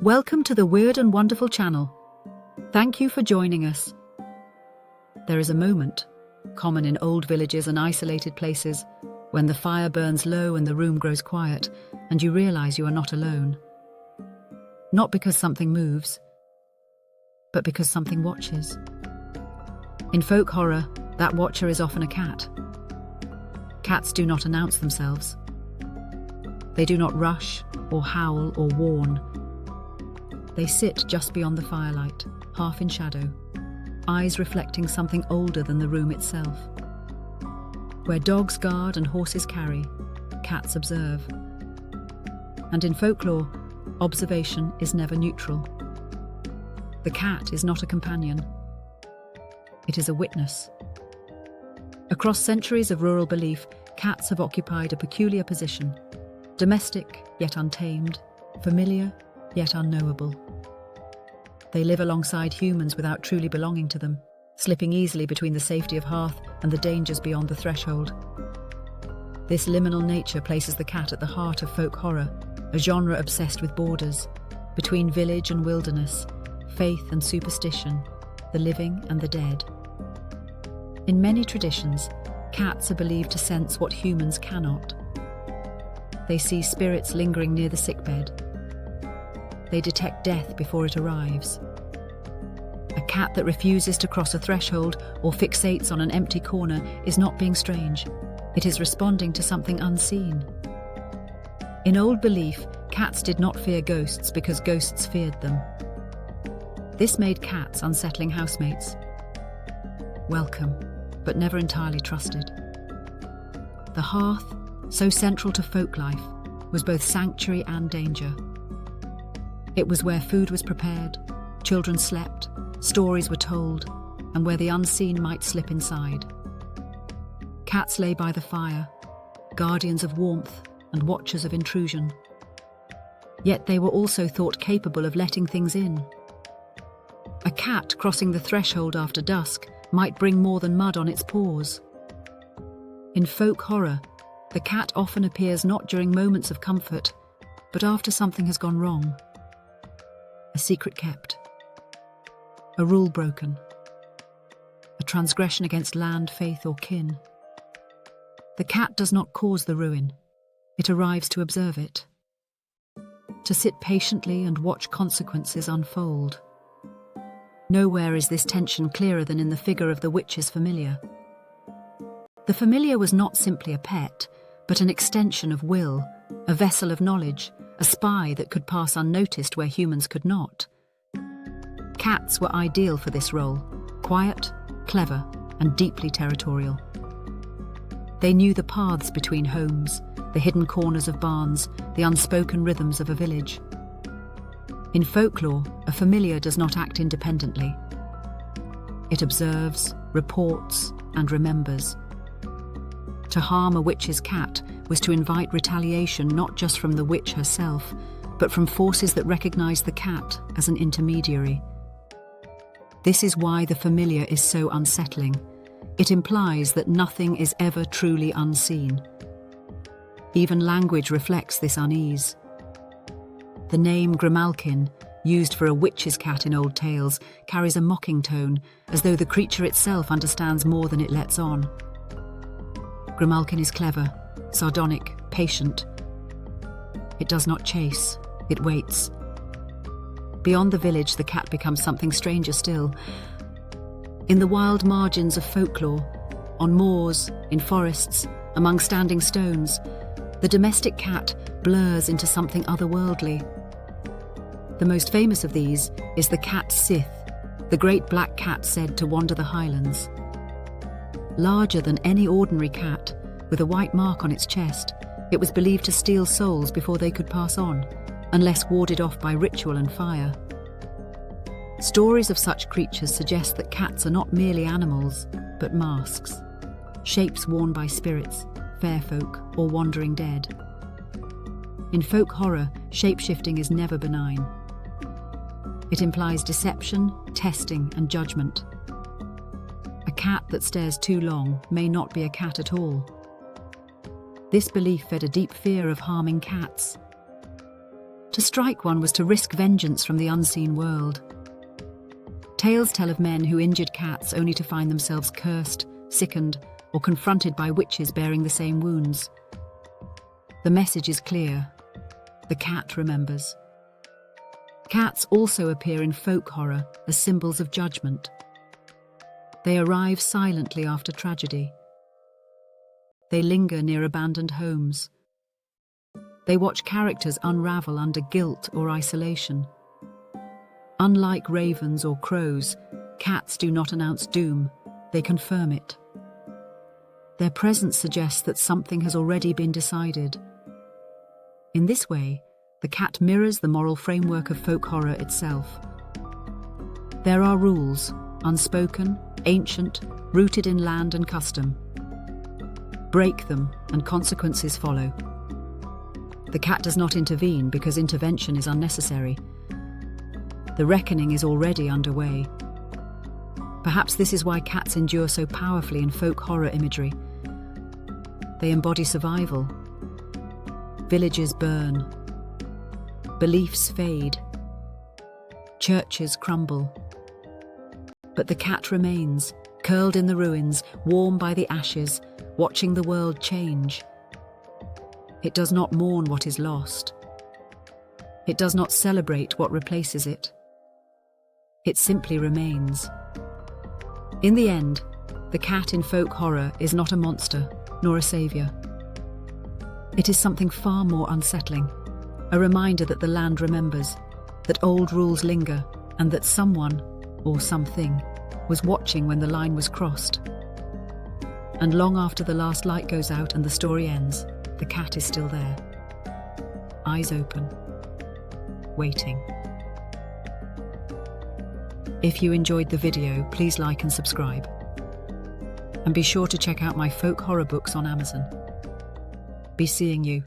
Welcome to the Weird and Wonderful channel. Thank you for joining us. There is a moment, common in old villages and isolated places, when the fire burns low and the room grows quiet, and you realize you are not alone. Not because something moves, but because something watches. In folk horror, that watcher is often a cat. Cats do not announce themselves. They do not rush, or howl, or warn. They sit just beyond the firelight, half in shadow, eyes reflecting something older than the room itself. Where dogs guard and horses carry, cats observe. And in folklore, observation is never neutral. The cat is not a companion. It is a witness. Across centuries of rural belief, cats have occupied a peculiar position. Domestic, yet untamed. Familiar, yet unknowable. They live alongside humans without truly belonging to them, slipping easily between the safety of hearth and the dangers beyond the threshold. This liminal nature places the cat at the heart of folk horror, a genre obsessed with borders, between village and wilderness, faith and superstition, the living and the dead. In many traditions, cats are believed to sense what humans cannot. They see spirits lingering near the sickbed. They detect death before it arrives. A cat that refuses to cross a threshold or fixates on an empty corner is not being strange. It is responding to something unseen. In old belief, cats did not fear ghosts because ghosts feared them. This made cats unsettling housemates. Welcome, but never entirely trusted. The hearth, so central to folk life, was both sanctuary and danger. It was where food was prepared, children slept, stories were told, and where the unseen might slip inside. Cats lay by the fire, guardians of warmth and watchers of intrusion. Yet they were also thought capable of letting things in. A cat crossing the threshold after dusk might bring more than mud on its paws. In folk horror, the cat often appears not during moments of comfort, but after something has gone wrong. A secret kept. A rule broken. A transgression against land, faith, or kin. The cat does not cause the ruin. It arrives to observe it. To sit patiently and watch consequences unfold. Nowhere is this tension clearer than in the figure of the witch's familiar. The familiar was not simply a pet, but an extension of will, a vessel of knowledge, a spy that could pass unnoticed where humans could not. Cats were ideal for this role, quiet, clever, and deeply territorial. They knew the paths between homes, the hidden corners of barns, the unspoken rhythms of a village. In folklore, a familiar does not act independently. It observes, reports, and remembers. To harm a witch's cat was to invite retaliation not just from the witch herself, but from forces that recognized the cat as an intermediary. This is why the familiar is so unsettling. It implies that nothing is ever truly unseen. Even language reflects this unease. The name Grimalkin, used for a witch's cat in old tales, carries a mocking tone, as though the creature itself understands more than it lets on. Grimalkin is clever, sardonic, patient. It does not chase, it waits. Beyond the village, the cat becomes something stranger still. In the wild margins of folklore, on moors, in forests, among standing stones, the domestic cat blurs into something otherworldly. The most famous of these is the cat Sith, the great black cat said to wander the highlands. Larger than any ordinary cat, with a white mark on its chest, it was believed to steal souls before they could pass on, unless warded off by ritual and fire. Stories of such creatures suggest that cats are not merely animals, but masks, shapes worn by spirits, fair folk, or wandering dead. In folk horror, shape-shifting is never benign. It implies deception, testing, and judgment. A cat that stares too long may not be a cat at all. This belief fed a deep fear of harming cats. To strike one was to risk vengeance from the unseen world. Tales tell of men who injured cats only to find themselves cursed, sickened, or confronted by witches bearing the same wounds. The message is clear. The cat remembers. Cats also appear in folk horror as symbols of judgment. They arrive silently after tragedy. They linger near abandoned homes. They watch characters unravel under guilt or isolation. Unlike ravens or crows, cats do not announce doom, they confirm it. Their presence suggests that something has already been decided. In this way, the cat mirrors the moral framework of folk horror itself. There are rules, unspoken, ancient, rooted in land and custom. Break them, and consequences follow. The cat does not intervene because intervention is unnecessary. The reckoning is already underway. Perhaps this is why cats endure so powerfully in folk horror imagery. They embody survival. Villages burn. Beliefs fade. Churches crumble. But the cat remains, curled in the ruins, warm by the ashes, watching the world change. It does not mourn what is lost. It does not celebrate what replaces it. It simply remains. In the end, the cat in folk horror is not a monster, nor a savior. It is something far more unsettling, a reminder that the land remembers, that old rules linger, and that someone, or something, was watching when the line was crossed. And long after the last light goes out and the story ends, the cat is still there, eyes open, waiting. If you enjoyed the video, please like and subscribe. And be sure to check out my folk horror books on Amazon. Be seeing you.